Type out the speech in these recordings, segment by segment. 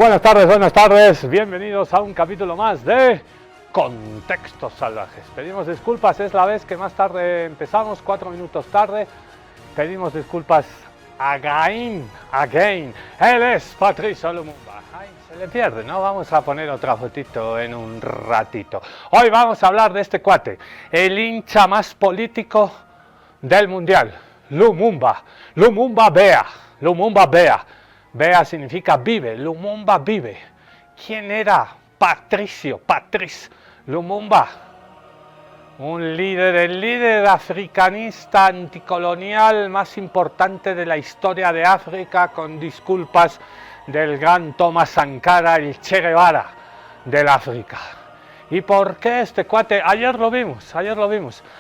Buenas tardes, bienvenidos a un capítulo más de Contextos Salvajes. Pedimos disculpas, es la vez que más tarde empezamos, 4 minutos tarde. Pedimos disculpas again. Él es Patricio Lumumba. Ay, se le pierde, ¿no? Vamos a poner otra fotito en un ratito. Hoy vamos a hablar de este cuate, el hincha más político del mundial, Lumumba. Lumumba Bea. Bea significa vive, Lumumba vive. ¿Quién era Patrice Lumumba? El líder africanista anticolonial más importante de la historia de África, con disculpas del gran Thomas Sankara, el Che Guevara del África. ¿Y por qué este cuate? Ayer lo vimos.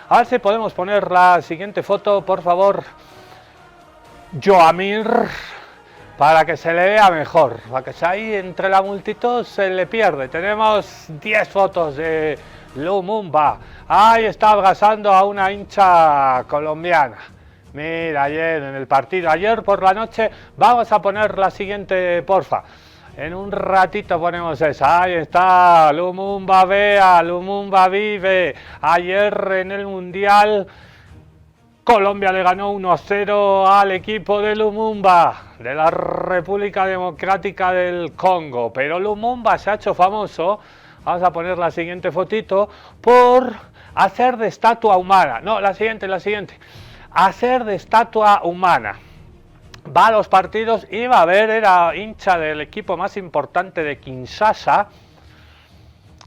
A ver si podemos poner la siguiente foto, por favor, Joamir, para que se le vea mejor, para que ahí entre la multitud se le pierde. Tenemos 10 fotos de Lumumba. Ahí está abrazando a una hincha colombiana. Mira, ayer en el partido, ayer por la noche. Vamos a poner la siguiente, porfa. En un ratito ponemos esa. Ahí está, Lumumba vea, Lumumba vive. Ayer en el Mundial, Colombia le ganó 1-0 al equipo de Lumumba, de la República Democrática del Congo. Pero Lumumba se ha hecho famoso, vamos a poner la siguiente fotito, por hacer de estatua humana. No, la siguiente. Hacer de estatua humana. Va a los partidos, iba a ver, era hincha del equipo más importante de Kinshasa,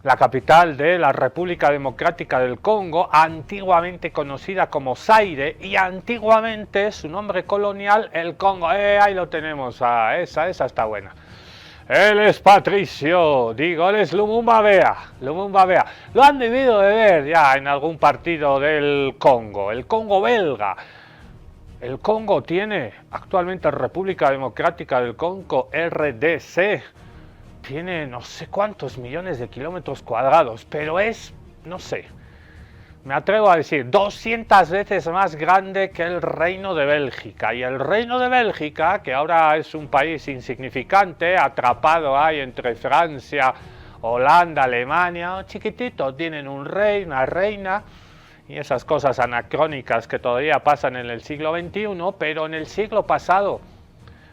la capital de la República Democrática del Congo, antiguamente conocida como Zaire, y antiguamente su nombre colonial, el Congo. Ahí lo tenemos, esa está buena. Él es Patricio, él es Lumumba Bea. Lo han debido de ver ya en algún partido del Congo, el Congo belga. El Congo tiene actualmente República Democrática del Congo, RDC. Tiene no sé cuántos millones de kilómetros cuadrados, pero es, no sé, me atrevo a decir, 200 veces más grande que el Reino de Bélgica. Y el Reino de Bélgica, que ahora es un país insignificante, atrapado ahí entre Francia, Holanda, Alemania, chiquitito, tienen un rey, una reina, y esas cosas anacrónicas que todavía pasan en el siglo XXI, pero en el siglo pasado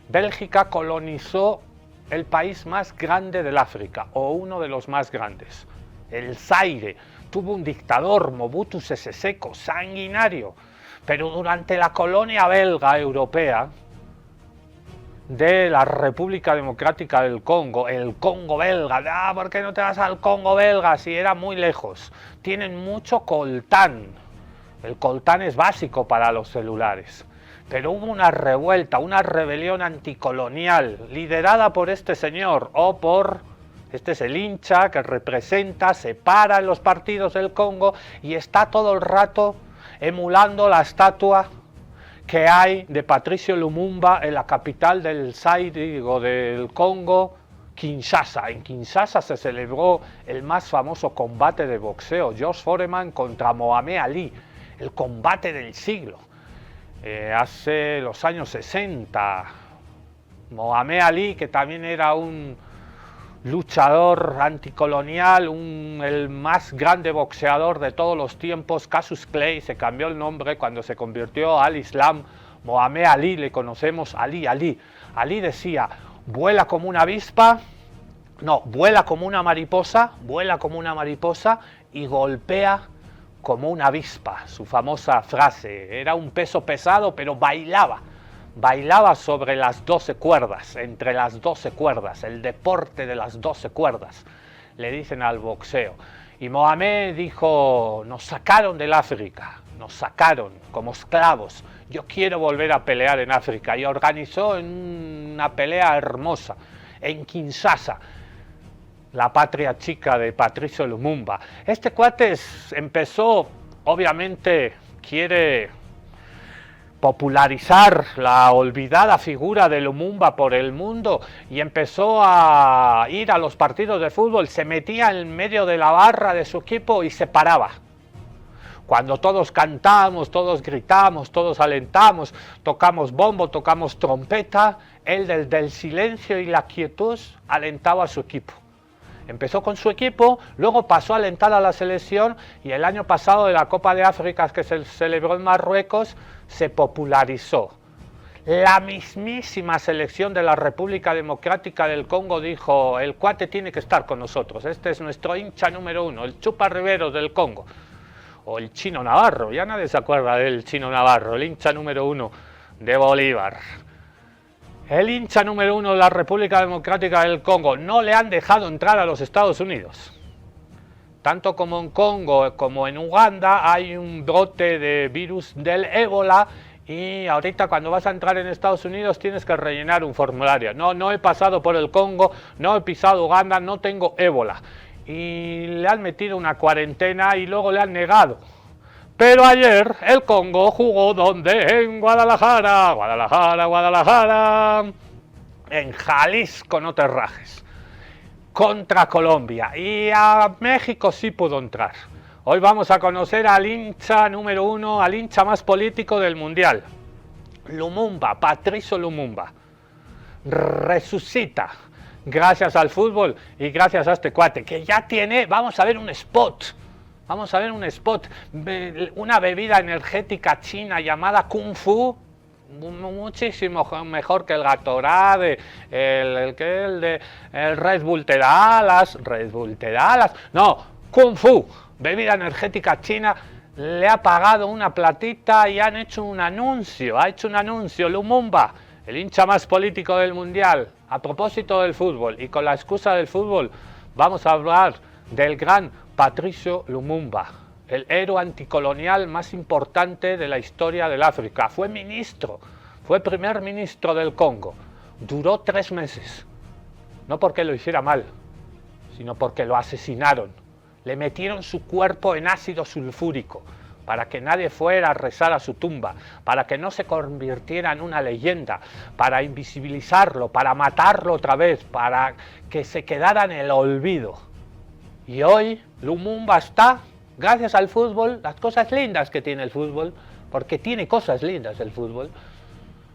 Bélgica colonizó el país más grande del África, o uno de los más grandes, el Zaire. Tuvo un dictador, Mobutu Sese Seko, sanguinario, pero durante la colonia belga europea de la República Democrática del Congo, el Congo belga, ¿por qué no te vas al Congo belga si era muy lejos? Tienen mucho coltán, el coltán es básico para los celulares. Pero hubo una revuelta, una rebelión anticolonial, liderada por este señor, este es el hincha que representa, se para en los partidos del Congo y está todo el rato emulando la estatua que hay de Patricio Lumumba en la capital del Zaire, del Congo, Kinshasa. En Kinshasa se celebró el más famoso combate de boxeo, George Foreman contra Mohamed Ali, el combate del siglo. Hace los años 60, Mohamed Ali, que también era un luchador anticolonial, el más grande boxeador de todos los tiempos, Cassius Clay, se cambió el nombre cuando se convirtió al Islam. Mohamed Ali, le conocemos, Ali decía, vuela como una mariposa y golpea como una avispa, su famosa frase. Era un peso pesado, pero bailaba sobre las 12 cuerdas, entre las 12 cuerdas, el deporte de las 12 cuerdas, le dicen al boxeo. Y Mohamed dijo, nos sacaron del África, nos sacaron como esclavos, yo quiero volver a pelear en África, y organizó una pelea hermosa en Kinshasa, la patria chica de Patricio Lumumba. Este cuate empezó, obviamente, quiere popularizar la olvidada figura de Lumumba por el mundo y empezó a ir a los partidos de fútbol, se metía en medio de la barra de su equipo y se paraba. cuando todos cantamos, todos gritamos, todos alentamos, tocamos bombo, tocamos trompeta, él del silencio y la quietud alentaba a su equipo. Empezó con su equipo, luego pasó a alentar a la selección y el año pasado de la Copa de África que se celebró en Marruecos se popularizó. La mismísima selección de la República Democrática del Congo dijo: el cuate tiene que estar con nosotros, este es nuestro hincha número uno, el Chupa Riveros del Congo. O el Chino Navarro, ya nadie se acuerda del Chino Navarro, el hincha número uno de Bolívar. El hincha número uno de la República Democrática del Congo. No le han dejado entrar a los Estados Unidos. Tanto como en Congo como en Uganda hay un brote de virus del ébola y ahorita cuando vas a entrar en Estados Unidos tienes que rellenar un formulario. No he pasado por el Congo, no he pisado Uganda, no tengo ébola. Y le han metido una cuarentena y luego le han negado. Pero ayer el Congo jugó ¿dónde? En Guadalajara, Guadalajara, en Jalisco, no te rajes, contra Colombia. Y a México sí pudo entrar. Hoy vamos a conocer al hincha número uno, al hincha más político del Mundial. Lumumba, Patricio Lumumba. Resucita gracias al fútbol y gracias a este cuate que ya tiene, vamos a ver un spot. Vamos a ver un spot, una bebida energética china llamada Kung Fu, muchísimo mejor que el Gatorade, el Red Bull te da alas, no, Kung Fu, bebida energética china, le ha pagado una platita y han hecho un anuncio, Lumumba, el hincha más político del Mundial, a propósito del fútbol y con la excusa del fútbol, vamos a hablar del gran Patricio Lumumba, el héroe anticolonial más importante de la historia del África. Fue primer ministro del Congo. Duró 3 meses. No porque lo hiciera mal, sino porque lo asesinaron. Le metieron su cuerpo en ácido sulfúrico para que nadie fuera a rezar a su tumba, para que no se convirtiera en una leyenda, para invisibilizarlo, para matarlo otra vez, para que se quedara en el olvido. Y hoy Lumumba está, gracias al fútbol, las cosas lindas que tiene el fútbol, porque tiene cosas lindas el fútbol,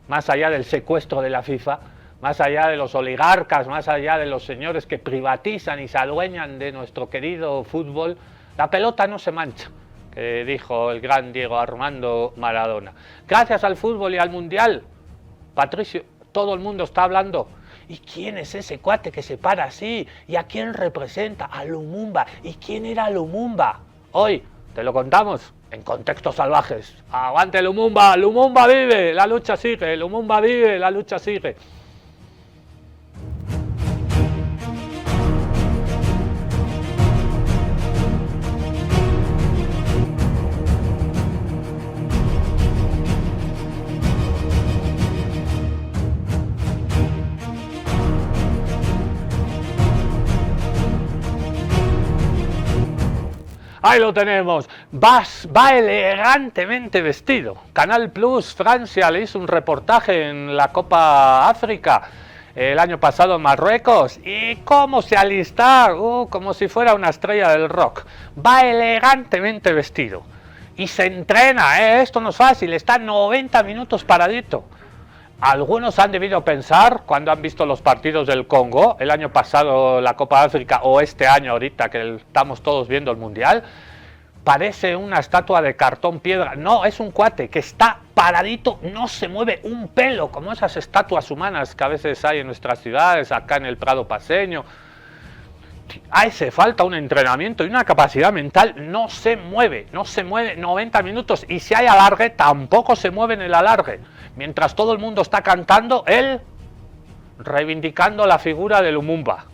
más allá del secuestro de la FIFA, más allá de los oligarcas, más allá de los señores que privatizan y se adueñan de nuestro querido fútbol, la pelota no se mancha, que dijo el gran Diego Armando Maradona. Gracias al fútbol y al Mundial, Patricio, todo el mundo está hablando. ¿Y quién es ese cuate que se para así? ¿Y a quién representa? A Lumumba. ¿Y quién era Lumumba? Hoy te lo contamos en Contextos Salvajes. ¡Aguante Lumumba! ¡Lumumba vive! La lucha sigue. Lumumba vive, la lucha sigue. Ahí lo tenemos, va elegantemente vestido. Canal Plus Francia le hizo un reportaje en la Copa África el año pasado en Marruecos. ¿Y cómo se alista? Como si fuera una estrella del rock. Va elegantemente vestido. Y se entrena, esto no es fácil, está 90 minutos paradito. Algunos han debido pensar, cuando han visto los partidos del Congo, el año pasado la Copa África o este año ahorita que estamos todos viendo el Mundial, parece una estatua de cartón piedra. No, es un cuate que está paradito, no se mueve un pelo, como esas estatuas humanas que a veces hay en nuestras ciudades, acá en el Prado Paceño. Hace falta un entrenamiento y una capacidad mental, no se mueve 90 minutos y si hay alargue tampoco se mueve en el alargue. Mientras todo el mundo está cantando, él reivindicando la figura de Lumumba,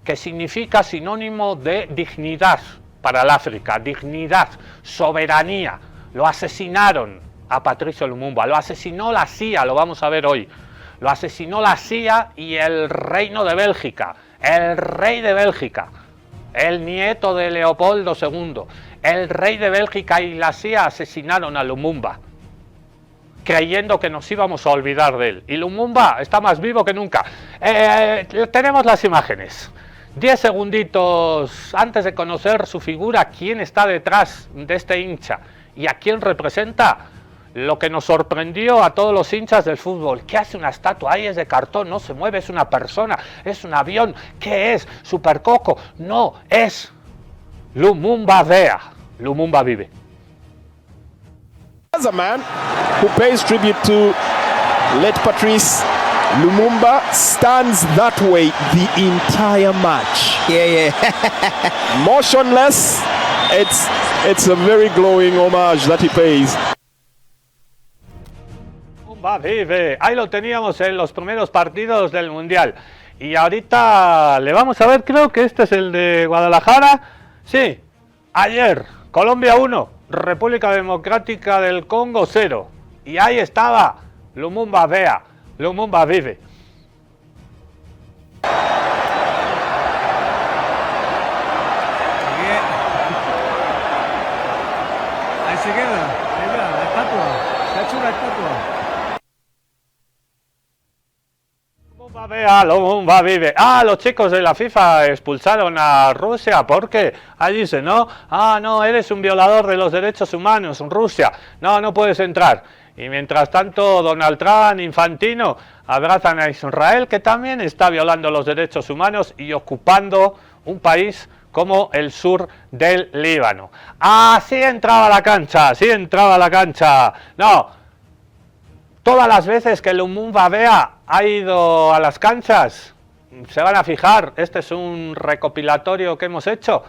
que significa sinónimo de dignidad para el África, dignidad, soberanía. Lo asesinaron a Patricio Lumumba, lo asesinó la CIA, lo vamos a ver hoy. Lo asesinó la CIA y el Reino de Bélgica, el rey de Bélgica, el nieto de Leopoldo II, el rey de Bélgica y la CIA asesinaron a Lumumba, creyendo que nos íbamos a olvidar de él. Y Lumumba está más vivo que nunca. Tenemos las imágenes. 10 segunditos antes de conocer su figura, quién está detrás de este hincha y a quién representa. Lo que nos sorprendió a todos los hinchas del fútbol. ¿Qué hace una estatua? Ahí es de cartón, no se mueve, es una persona, es un avión. ¿Qué es? Supercoco. No, es Lumumba Vea. Lumumba vive. As a man who pays tribute to late Patrice Lumumba, stands that way the entire match. Yeah. Motionless. It's a very glowing homage that he pays. Lumumba vive. Ahí lo teníamos en los primeros partidos del Mundial. Y ahorita le vamos a ver, creo que este es el de Guadalajara. Sí, ayer, Colombia 1, República Democrática del Congo 0. Y ahí estaba Lumumba Vea. Lumumba vive. Ahí se queda, la estatua, se ha hecho una estatua. Lumumba Vea, Lumumba vive. Los chicos de la FIFA expulsaron a Rusia porque allí dice, no, no, eres un violador de los derechos humanos, Rusia, no puedes entrar. Y mientras tanto, Donald Trump, Infantino, abrazan a Israel, que también está violando los derechos humanos y ocupando un país como el sur del Líbano. Sí entraba a la cancha, No, todas las veces que Lumumba Vea ha ido a las canchas, se van a fijar, este es un recopilatorio que hemos hecho,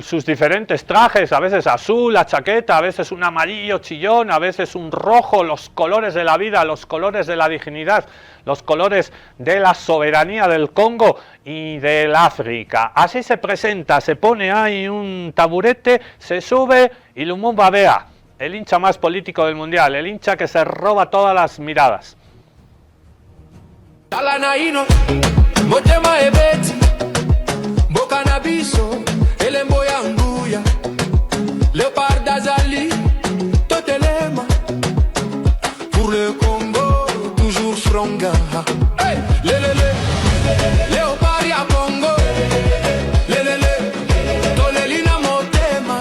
sus diferentes trajes, a veces azul, la chaqueta, a veces un amarillo chillón, a veces un rojo, los colores de la vida, los colores de la dignidad, los colores de la soberanía del Congo y del África. Así se presenta, se pone ahí un taburete, se sube y Lumumba Vea, el hincha más político del mundial, el hincha que se roba todas las miradas. Léopard d'Azali, Totelema. Pour le Congo, toujours Fronga. Hey, Léopard ya Congo. Tolelina Motema.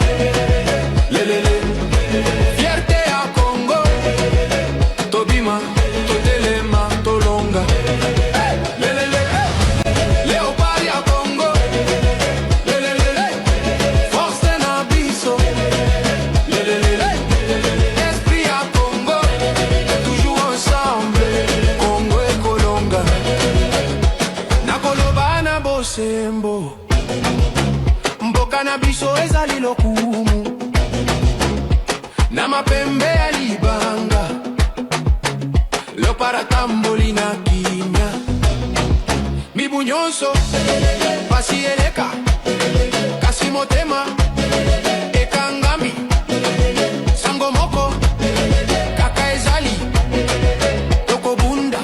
Fierté ya Congo. Tobima, Totelema, Tolonga. Hey, Léopard ya Congo. Force Nabiso. Esprit à Congo, toujours ensemble, Congo et Colonga. Nakoloba na bosembo, mboka na biso ezali lokumu, na mapembe ya libanga, Léopard atamboli na kimia, mibu nyonso, pasi eleka, kasi motema, ekangami. Kaka ezali tokobunda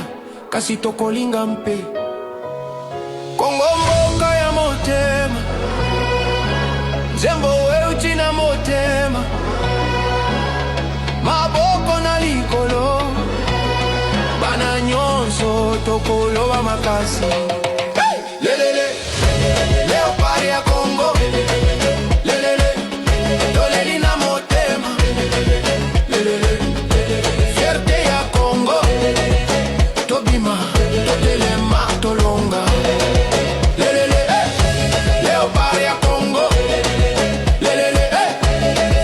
kasi tokolinga mpe Kongo mboka ya motema Nzembo weuti na motema maboko na likolo bana nyonso tokoloba makasi Lelele Léopard ya Congo Lelele toleli na motema Fierté ya Congo Tobima Totelema Tolonga Léopard ya Congo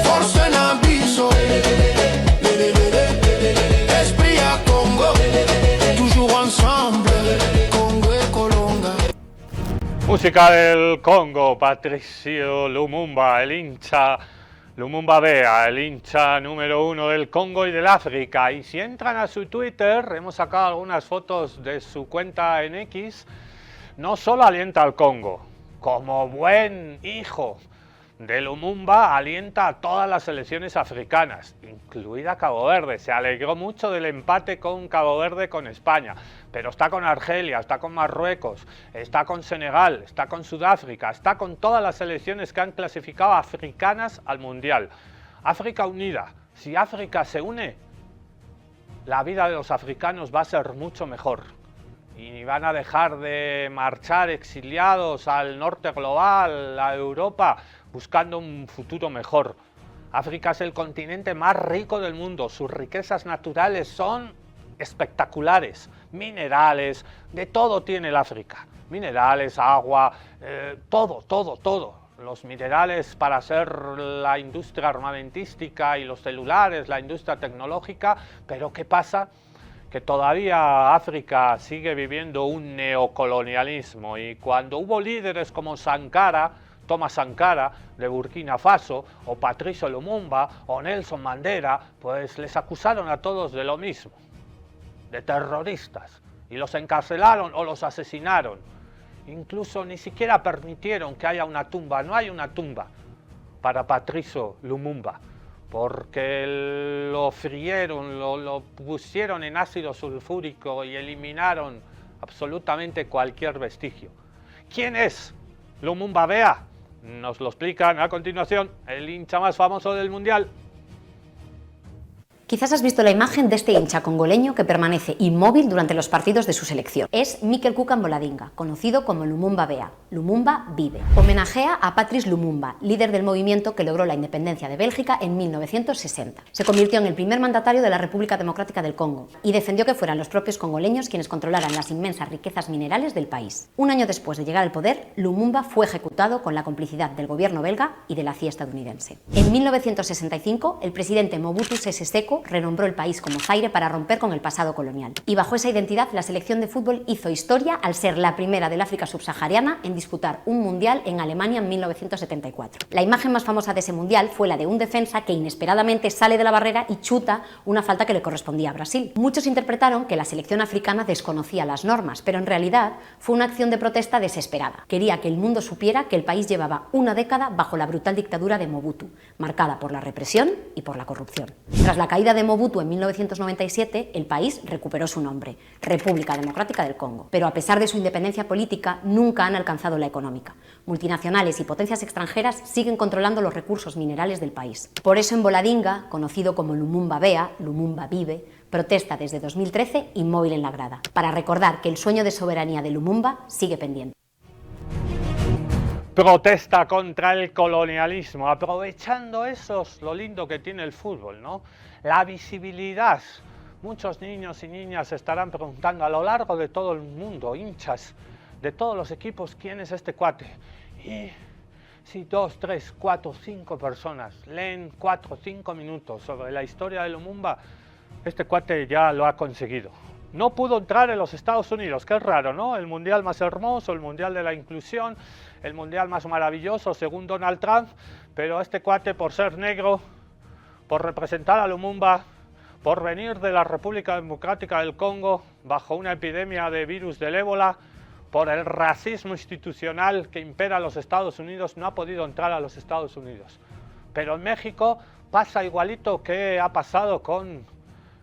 Force Nabiso Esprit ya Congo toujours ensemble Congo et Colonga. Música del Congo, Patricio Lumumba, el hincha Lumumba Vea, el hincha número 1 del Congo y del África. Y si entran a su Twitter, hemos sacado algunas fotos de su cuenta en X, no solo alienta al Congo, como buen hijo de Lumumba, alienta a todas las selecciones africanas, incluida Cabo Verde. Se alegró mucho del empate con Cabo Verde con España, pero está con Argelia, está con Marruecos, está con Senegal, está con Sudáfrica, está con todas las selecciones que han clasificado africanas al Mundial. África unida. Si África se une, la vida de los africanos va a ser mucho mejor. y van a dejar de marchar exiliados al norte global, a Europa, buscando un futuro mejor. África es el continente más rico del mundo, sus riquezas naturales son espectaculares, minerales, de todo tiene el África, minerales, agua, todo. Los minerales para hacer la industria armamentística y los celulares, la industria tecnológica, pero ¿qué pasa? Que todavía África sigue viviendo un neocolonialismo, y cuando hubo líderes como Thomas Sankara de Burkina Faso, o Patrice Lumumba, o Nelson Mandela, pues les acusaron a todos de lo mismo, de terroristas, y los encarcelaron o los asesinaron. Incluso ni siquiera permitieron que haya una tumba, no hay una tumba para Patrice Lumumba, porque lo frieron, lo pusieron en ácido sulfúrico y eliminaron absolutamente cualquier vestigio. ¿Quién es Lumumba Bea? Nos lo explican a continuación el hincha más famoso del Mundial. Quizás has visto la imagen de este hincha congoleño que permanece inmóvil durante los partidos de su selección. Es Mikel Cuca Mboladinga, conocido como Lumumba Bea. Lumumba vive. Homenajea a Patrice Lumumba, líder del movimiento que logró la independencia de Bélgica en 1960. Se convirtió en el primer mandatario de la República Democrática del Congo y defendió que fueran los propios congoleños quienes controlaran las inmensas riquezas minerales del país. Un año después de llegar al poder, Lumumba fue ejecutado con la complicidad del gobierno belga y de la CIA estadounidense. En 1965, el presidente Mobutu Sese Seko renombró el país como Zaire para romper con el pasado colonial. Y bajo esa identidad, la selección de fútbol hizo historia al ser la primera del África subsahariana en disputar un mundial en Alemania en 1974. La imagen más famosa de ese mundial fue la de un defensa que inesperadamente sale de la barrera y chuta una falta que le correspondía a Brasil. Muchos interpretaron que la selección africana desconocía las normas, pero en realidad fue una acción de protesta desesperada. Quería que el mundo supiera que el país llevaba una década bajo la brutal dictadura de Mobutu, marcada por la represión y por la corrupción. Tras la caída de Mobutu en 1997, el país recuperó su nombre, República Democrática del Congo. Pero a pesar de su independencia política, nunca han alcanzado la económica. Multinacionales y potencias extranjeras siguen controlando los recursos minerales del país. Por eso Mboladinga, conocido como Lumumba Bea, Lumumba vive, protesta desde 2013 inmóvil en la grada, para recordar que el sueño de soberanía de Lumumba sigue pendiente. Protesta contra el colonialismo, aprovechando eso es lo lindo que tiene el fútbol, ¿no? La visibilidad. Muchos niños y niñas se estarán preguntando a lo largo de todo el mundo, hinchas de todos los equipos, ¿quién es este cuate? Y si 2, 3, 4, 5 personas leen 4 o 5 minutos sobre la historia de Lumumba, este cuate ya lo ha conseguido. No pudo entrar en los Estados Unidos, que es raro, ¿no? El mundial más hermoso, el mundial de la inclusión, el mundial más maravilloso según Donald Trump, pero este cuate, por ser negro, por representar a Lumumba, por venir de la República Democrática del Congo bajo una epidemia de virus del ébola, por el racismo institucional que impera en los Estados Unidos, no ha podido entrar a los Estados Unidos. Pero en México pasa igualito que ha pasado con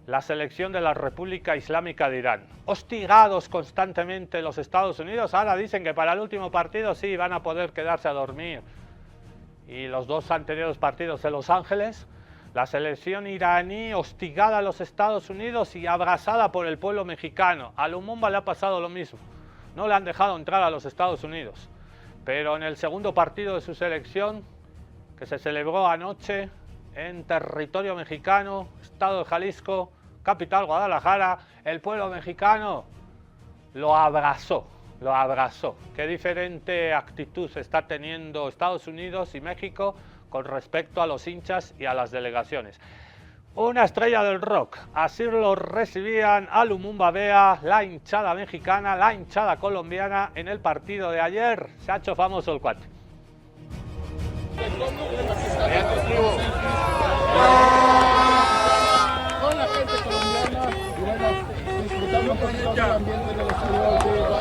la selección de la República Islámica de Irán. Hostigados constantemente los Estados Unidos, ahora dicen que para el último partido sí van a poder quedarse a dormir. Y los 2 anteriores partidos de Los Ángeles, la selección iraní hostigada a los Estados Unidos y abrazada por el pueblo mexicano. A Lumumba le ha pasado lo mismo. No le han dejado entrar a los Estados Unidos. Pero en el segundo partido de su selección, que se celebró anoche en territorio mexicano, estado de Jalisco, capital Guadalajara, el pueblo mexicano lo abrazó, lo abrazó. Qué diferente actitud está teniendo Estados Unidos y México con respecto a los hinchas y a las delegaciones. Una estrella del rock, así lo recibían a Lumumba Bea, la hinchada mexicana, la hinchada colombiana en el partido de ayer. Se ha hecho famoso el cuate. Con la gente colombiana y bueno, disfrutando un poquito del ambiente del estadio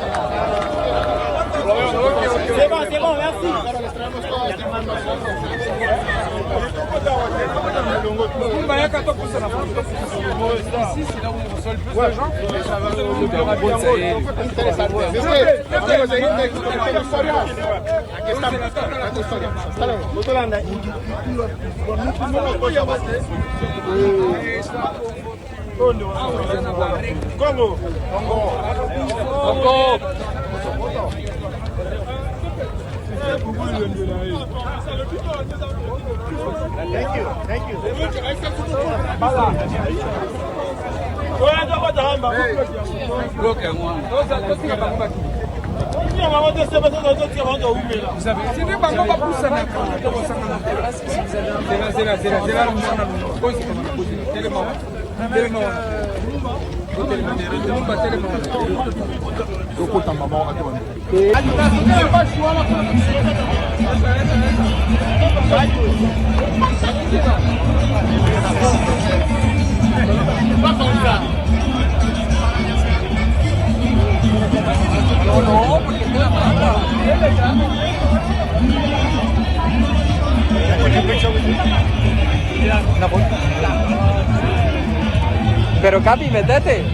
Pero Capi, metete.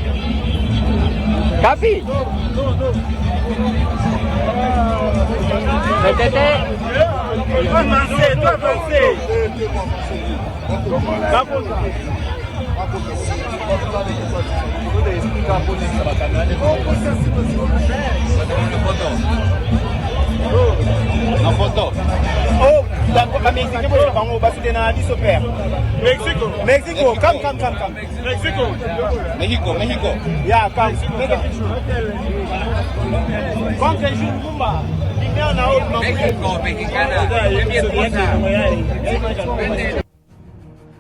Capi. Métete. Una foto. Oh, d'accord, Mexique, on va soutenir un super. Mexico. Mexico, come. Mexico. Mexico. Yeah, come. Make a picture. Come, que joue Lumumba. México, mexicana.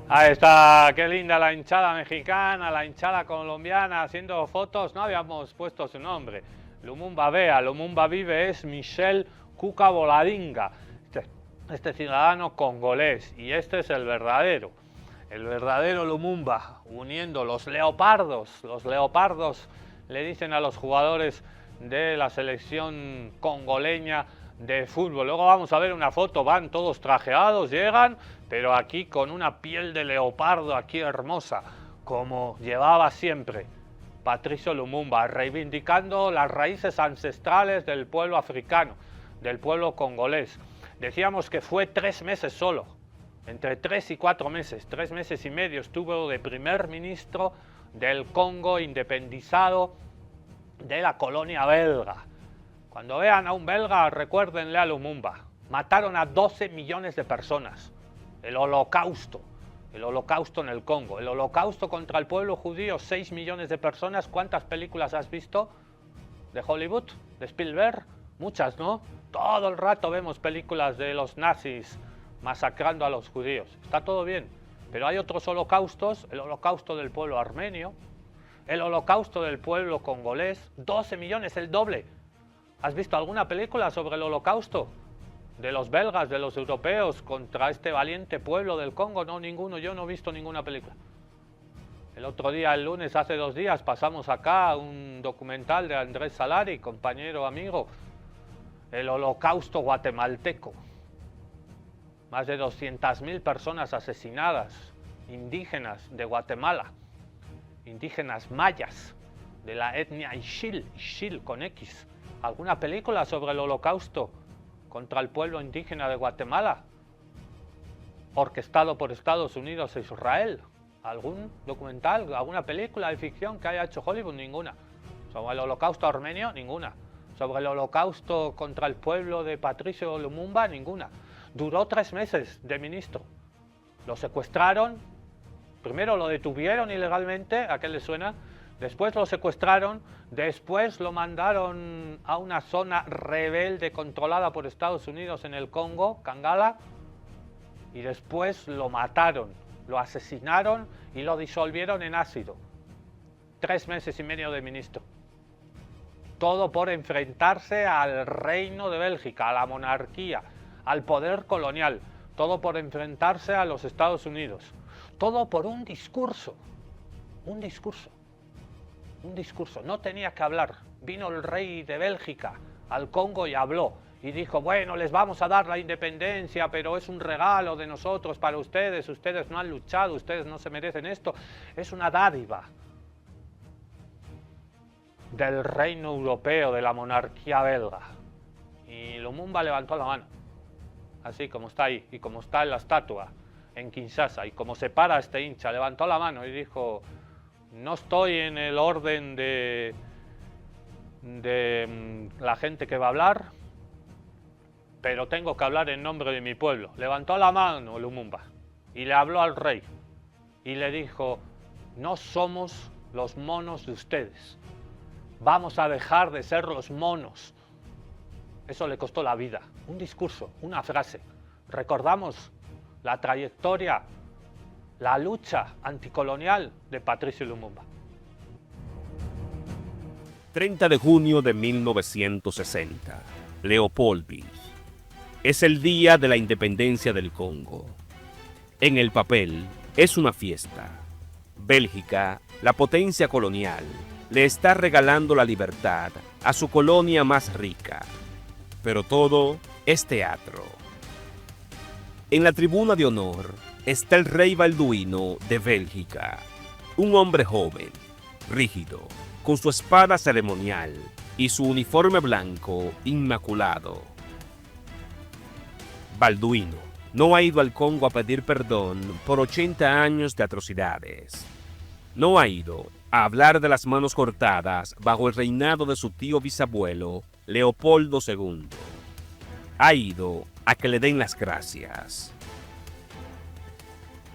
Ahí está, qué linda la hinchada mexicana, la hinchada colombiana haciendo fotos. No habíamos puesto su nombre. Lumumba Vea, Lumumba Vive es Michel Cuca Boladinga, este ciudadano congolés, y este es el verdadero Lumumba, uniendo los leopardos. Los leopardos le dicen a los jugadores de la selección congoleña de fútbol. Luego vamos a ver una foto, van todos trajeados, llegan, pero aquí con una piel de leopardo aquí hermosa, como llevaba siempre Patricio Lumumba, reivindicando las raíces ancestrales del pueblo africano, del pueblo congolés. Decíamos que fue 3 meses solo, entre 3 y 4 meses, 3 meses y medio estuvo de primer ministro del Congo independizado de la colonia belga. Cuando vean a un belga, recuérdenle a Lumumba. Mataron a 12 millones de personas. El holocausto en el Congo. El holocausto contra el pueblo judío, 6 millones de personas. ¿Cuántas películas has visto de Hollywood, de Spielberg? Muchas, ¿no? Todo el rato vemos películas de los nazis masacrando a los judíos. Está todo bien, pero hay otros holocaustos. El holocausto del pueblo armenio, el holocausto del pueblo congolés, 12 millones, el doble. ¿Has visto alguna película sobre el holocausto de los belgas, de los europeos, contra este valiente pueblo del Congo? No, ninguno, yo no he visto ninguna película. El otro día, el lunes, hace 2 días, pasamos acá un documental de Andrés Salari, compañero, amigo, el holocausto guatemalteco. Más de 200.000 personas asesinadas, indígenas de Guatemala, indígenas mayas, de la etnia Ixil con X. ¿Alguna película sobre el holocausto contra el pueblo indígena de Guatemala, orquestado por Estados Unidos e Israel? ¿Algún documental, alguna película de ficción que haya hecho Hollywood? Ninguna. ¿Sobre el holocausto armenio? Ninguna. ¿Sobre el holocausto contra el pueblo de Patricio Lumumba? Ninguna. Duró 3 meses de ministro. Lo secuestraron, primero lo detuvieron ilegalmente, ¿a qué le suena? Después lo secuestraron, después lo mandaron a una zona rebelde controlada por Estados Unidos en el Congo, Kangala, y después lo mataron, lo asesinaron y lo disolvieron en ácido. 3 meses y medio de ministro. Todo por enfrentarse al reino de Bélgica, a la monarquía, al poder colonial. Todo por enfrentarse a los Estados Unidos. Todo por un discurso. Un discurso. Un discurso, no tenía que hablar. Vino el rey de Bélgica al Congo y habló y dijo, bueno, les vamos a dar la independencia, pero es un regalo de nosotros para ustedes, ustedes no han luchado, ustedes no se merecen esto, es una dádiva del reino europeo, de la monarquía belga. Y Lumumba levantó la mano, así como está ahí, y como está en la estatua en Kinshasa, y como se para este hincha, levantó la mano y dijo, No estoy en el orden de la gente que va a hablar, pero tengo que hablar en nombre de mi pueblo. Levantó la mano Lumumba y le habló al rey y le dijo: no somos los monos de ustedes, vamos a dejar de ser los monos. Eso le costó la vida, un discurso, una frase. Recordamos la trayectoria, la lucha anticolonial de Patrice Lumumba. 30 de junio de 1960, Leopoldville. Es el día de la independencia del Congo. En el papel, es una fiesta. Bélgica, la potencia colonial, le está regalando la libertad a su colonia más rica. Pero todo es teatro. En la tribuna de honor está el rey Balduino de Bélgica, un hombre joven, rígido, con su espada ceremonial y su uniforme blanco inmaculado. Balduino no ha ido al Congo a pedir perdón por 80 años de atrocidades. No ha ido a hablar de las manos cortadas bajo el reinado de su tío bisabuelo, Leopoldo II. Ha ido a que le den las gracias.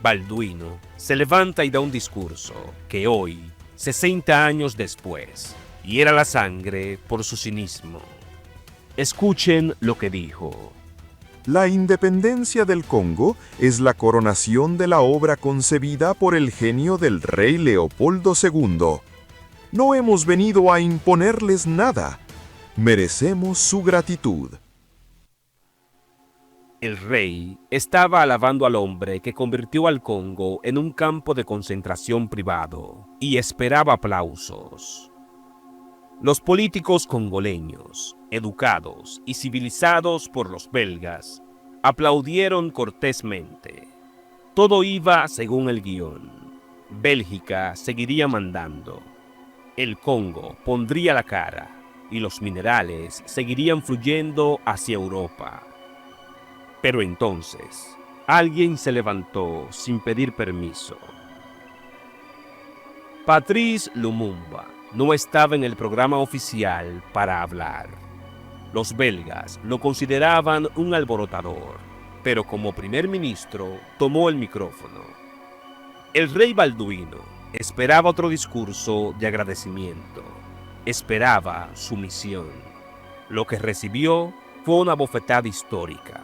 Balduino se levanta y da un discurso que hoy, 60 años después, hiera la sangre por su cinismo. Escuchen lo que dijo. La independencia del Congo es la coronación de la obra concebida por el genio del rey Leopoldo II. No hemos venido a imponerles nada. Merecemos su gratitud. El rey estaba alabando al hombre que convirtió al Congo en un campo de concentración privado y esperaba aplausos. Los políticos congoleños, educados y civilizados por los belgas, aplaudieron cortésmente. Todo iba según el guión. Bélgica seguiría mandando. El Congo pondría la cara y los minerales seguirían fluyendo hacia Europa. Pero entonces, alguien se levantó sin pedir permiso. Patrice Lumumba no estaba en el programa oficial para hablar. Los belgas lo consideraban un alborotador, pero como primer ministro tomó el micrófono. El rey Balduino esperaba otro discurso de agradecimiento. Esperaba sumisión. Lo que recibió fue una bofetada histórica.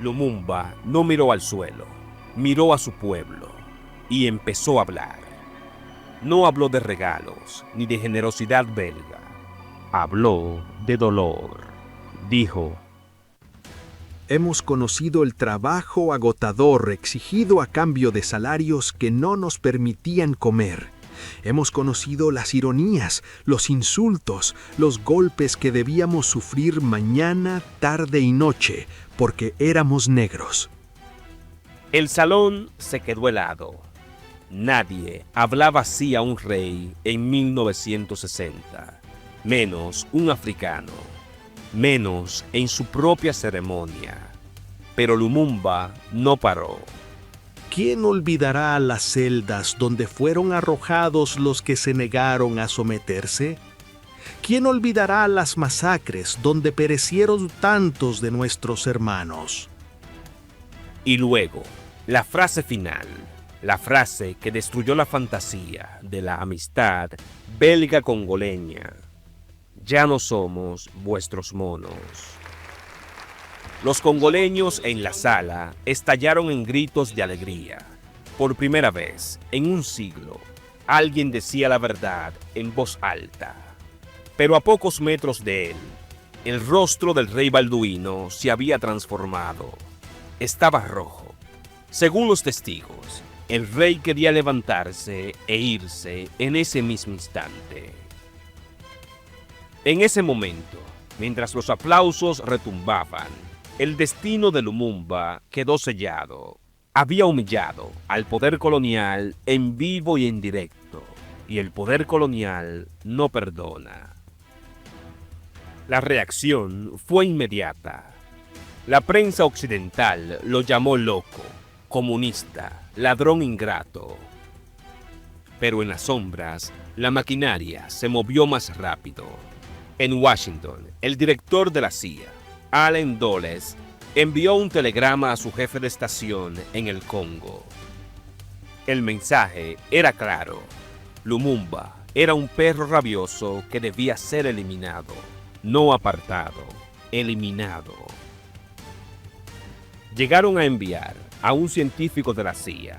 Lumumba no miró al suelo, miró a su pueblo y empezó a hablar. No habló de regalos ni de generosidad belga. Habló de dolor. Dijo: hemos conocido el trabajo agotador exigido a cambio de salarios que no nos permitían comer. Hemos conocido las ironías, los insultos, los golpes que debíamos sufrir mañana, tarde y noche, porque éramos negros. El salón se quedó helado. Nadie hablaba así a un rey en 1960, menos un africano, menos en su propia ceremonia. Pero Lumumba no paró. ¿Quién olvidará las celdas donde fueron arrojados los que se negaron a someterse? ¿Quién olvidará las masacres donde perecieron tantos de nuestros hermanos? Y luego, la frase final, la frase que destruyó la fantasía de la amistad belga-congoleña: ya no somos vuestros monos. Los congoleños en la sala estallaron en gritos de alegría. Por primera vez en un siglo, alguien decía la verdad en voz alta. Pero a pocos metros de él, el rostro del rey Balduino se había transformado. Estaba rojo. Según los testigos, el rey quería levantarse e irse en ese mismo instante. En ese momento, mientras los aplausos retumbaban, el destino de Lumumba quedó sellado. Había humillado al poder colonial en vivo y en directo, y el poder colonial no perdona. La reacción fue inmediata. La prensa occidental lo llamó loco, comunista, ladrón ingrato. Pero en las sombras, la maquinaria se movió más rápido. En Washington, el director de la CIA, Allen Dulles, envió un telegrama a su jefe de estación en el Congo. El mensaje era claro. Lumumba era un perro rabioso que debía ser eliminado, no apartado, eliminado. Llegaron a enviar a un científico de la CIA,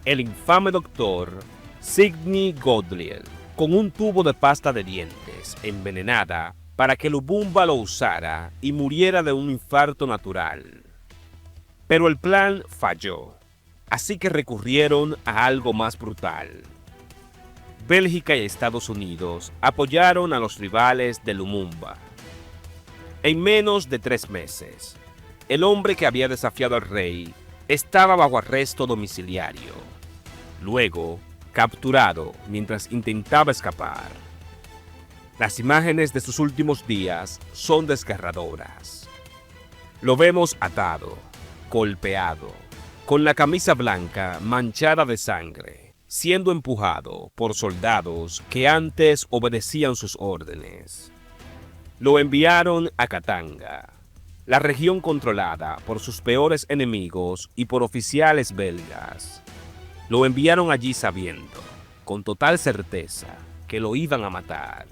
el infame doctor Sidney Godliel, con un tubo de pasta de dientes envenenada para que Lumumba lo usara y muriera de un infarto natural. Pero el plan falló, así que recurrieron a algo más brutal. Bélgica y Estados Unidos apoyaron a los rivales de Lumumba. En menos de 3 meses, el hombre que había desafiado al rey estaba bajo arresto domiciliario. Luego, capturado mientras intentaba escapar. Las imágenes de sus últimos días son desgarradoras. Lo vemos atado, golpeado, con la camisa blanca manchada de sangre, siendo empujado por soldados que antes obedecían sus órdenes. Lo enviaron a Katanga, la región controlada por sus peores enemigos y por oficiales belgas. Lo enviaron allí sabiendo, con total certeza, que lo iban a matar.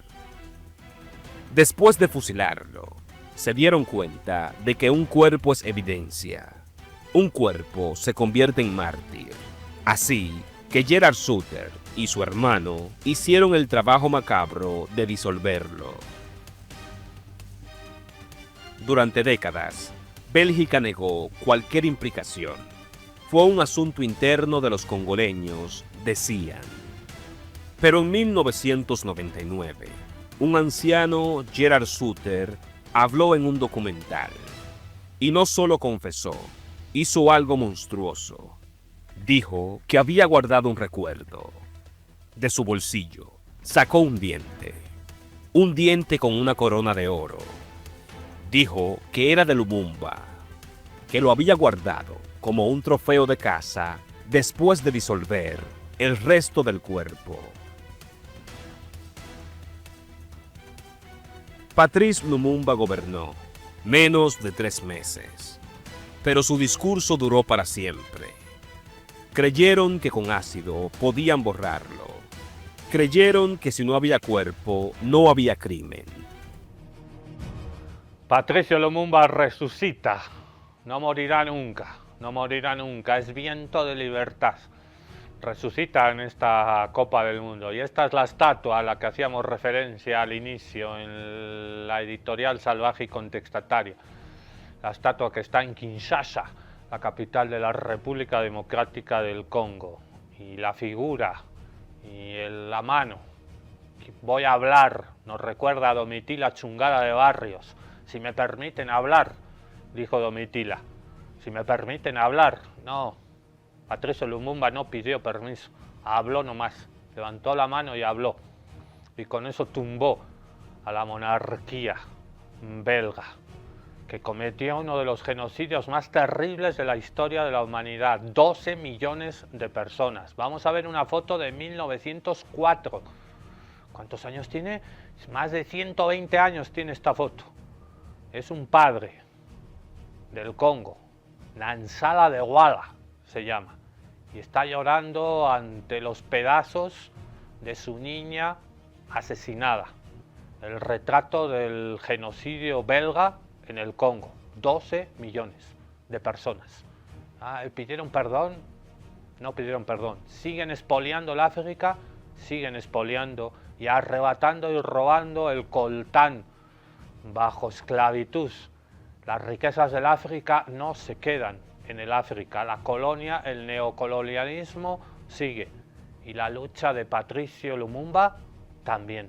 Después de fusilarlo, se dieron cuenta de que un cuerpo es evidencia. Un cuerpo se convierte en mártir. Así que Gerard Sutter y su hermano hicieron el trabajo macabro de disolverlo. Durante décadas, Bélgica negó cualquier implicación. Fue un asunto interno de los congoleños, decían. Pero en 1999, un anciano, Gerard Sutter, habló en un documental. Y no solo confesó, hizo algo monstruoso. Dijo que había guardado un recuerdo. De su bolsillo, sacó un diente con una corona de oro. Dijo que era de Lumumba, que lo había guardado como un trofeo de caza después de disolver el resto del cuerpo. Patrice Lumumba gobernó menos de 3 meses, pero su discurso duró para siempre. Creyeron que con ácido podían borrarlo. Creyeron que si no había cuerpo, no había crimen. Patricio Lumumba resucita, no morirá nunca, no morirá nunca, es viento de libertad. Resucita en esta Copa del Mundo y esta es la estatua a la que hacíamos referencia al inicio en la editorial Salvaje y Contestataria. La estatua que está en Kinshasa, la capital de la República Democrática del Congo. Y la figura y la mano, voy a hablar, nos recuerda a Domitila Chungada de Barrios. Si me permiten hablar, dijo Domitila. Si me permiten hablar, no. Patricio Lumumba no pidió permiso, habló nomás. Levantó la mano y habló. Y con eso tumbó a la monarquía belga, que cometió uno de los genocidios más terribles de la historia de la humanidad. 12 millones de personas. Vamos a ver una foto de 1904. ¿Cuántos años tiene? Más de 120 años tiene esta foto. Es un padre del Congo, Nansala de Wala se llama, y está llorando ante los pedazos de su niña asesinada. El retrato del genocidio belga en el Congo, 12 millones de personas. ¿Pidieron perdón? No pidieron perdón. Siguen expoliando el África, siguen expoliando y arrebatando y robando el coltán bajo esclavitud. Las riquezas del África no se quedan en el África. La colonia, el neocolonialismo sigue. Y la lucha de Patricio Lumumba también.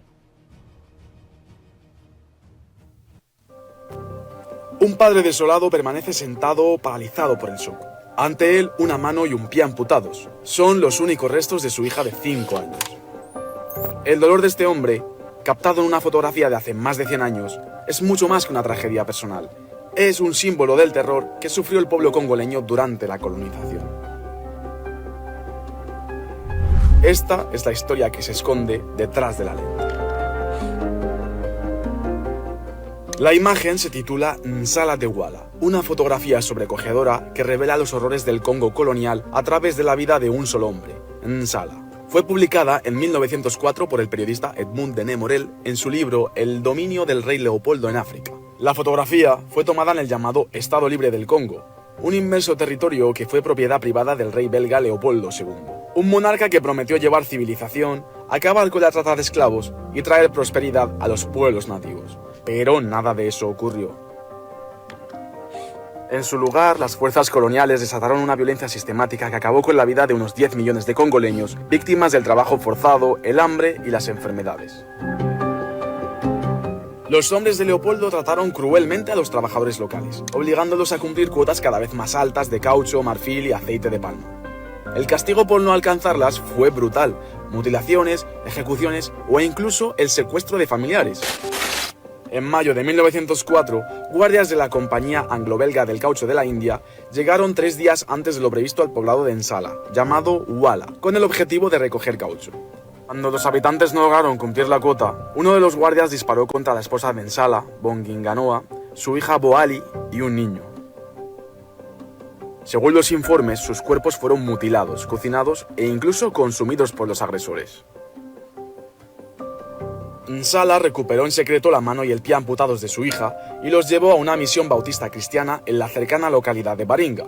Un padre desolado permanece sentado, paralizado por el shock. Ante él, una mano y un pie amputados. Son los únicos restos de su hija de 5 años. El dolor de este hombre, captado en una fotografía de hace más de 100 años, es mucho más que una tragedia personal. Es un símbolo del terror que sufrió el pueblo congoleño durante la colonización. Esta es la historia que se esconde detrás de la lente. La imagen se titula Nsala de Wala, una fotografía sobrecogedora que revela los horrores del Congo colonial a través de la vida de un solo hombre, Nsala. Fue publicada en 1904 por el periodista Edmund Denis Morel en su libro El dominio del rey Leopoldo en África. La fotografía fue tomada en el llamado Estado Libre del Congo, un inmenso territorio que fue propiedad privada del rey belga Leopoldo II, un monarca que prometió llevar civilización, acabar con la trata de esclavos y traer prosperidad a los pueblos nativos. Pero nada de eso ocurrió. En su lugar, las fuerzas coloniales desataron una violencia sistemática que acabó con la vida de unos 10 millones de congoleños, víctimas del trabajo forzado, el hambre y las enfermedades. Los hombres de Leopoldo trataron cruelmente a los trabajadores locales, obligándolos a cumplir cuotas cada vez más altas de caucho, marfil y aceite de palma. El castigo por no alcanzarlas fue brutal: mutilaciones, ejecuciones o incluso el secuestro de familiares. En mayo de 1904, guardias de la Compañía Anglo-Belga del Caucho de la India llegaron 3 días antes de lo previsto al poblado de Nsala, llamado Wala, con el objetivo de recoger caucho. Cuando los habitantes no lograron cumplir la cuota, uno de los guardias disparó contra la esposa de Nsala, Bonginganoa, su hija Boali y un niño. Según los informes, sus cuerpos fueron mutilados, cocinados e incluso consumidos por los agresores. Nsala recuperó en secreto la mano y el pie amputados de su hija y los llevó a una misión bautista cristiana en la cercana localidad de Baringa.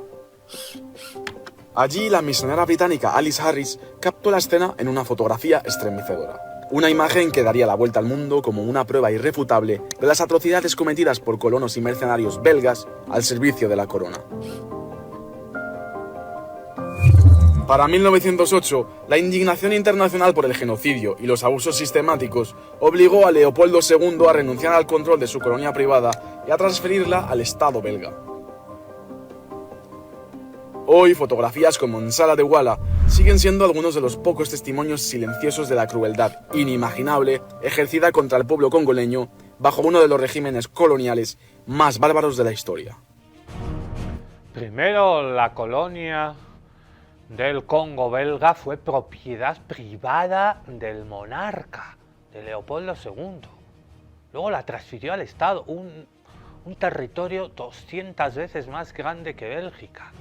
Allí, la misionera británica Alice Harris captó la escena en una fotografía estremecedora. Una imagen que daría la vuelta al mundo como una prueba irrefutable de las atrocidades cometidas por colonos y mercenarios belgas al servicio de la corona. Para 1908, la indignación internacional por el genocidio y los abusos sistemáticos obligó a Leopoldo II a renunciar al control de su colonia privada y a transferirla al Estado belga. Hoy, fotografías como Nsala de Wala siguen siendo algunos de los pocos testimonios silenciosos de la crueldad inimaginable ejercida contra el pueblo congoleño bajo uno de los regímenes coloniales más bárbaros de la historia. Primero, la colonia del Congo belga fue propiedad privada del monarca, de Leopoldo II. Luego la transfirió al Estado, un territorio 200 veces más grande que Bélgica.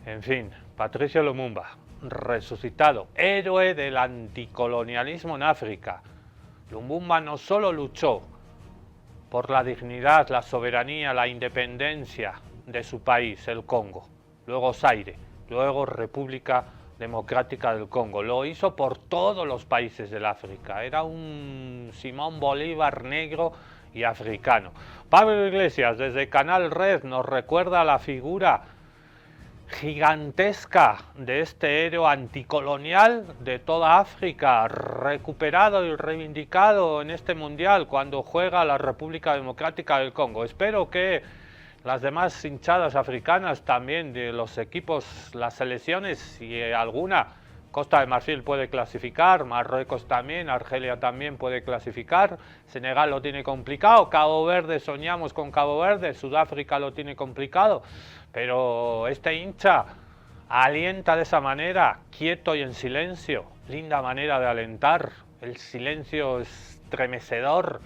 En fin, Patrice Lumumba, resucitado, héroe del anticolonialismo en África. Lumumba no solo luchó por la dignidad, la soberanía, la independencia de su país, el Congo, luego Zaire, luego República Democrática del Congo. Lo hizo por todos los países del África. Era un Simón Bolívar negro y africano. Pablo Iglesias, desde Canal Red, nos recuerda la figura gigantesca de este héroe anticolonial de toda África, recuperado y reivindicado en este mundial cuando juega la República Democrática del Congo. Espero que las demás hinchadas africanas también, de los equipos, las selecciones, si alguna, Costa de Marfil puede clasificar, Marruecos también, Argelia también puede clasificar, Senegal lo tiene complicado, Cabo Verde, soñamos con Cabo Verde, Sudáfrica lo tiene complicado, pero este hincha alienta de esa manera, quieto y en silencio. Linda manera de alentar, el silencio estremecedor.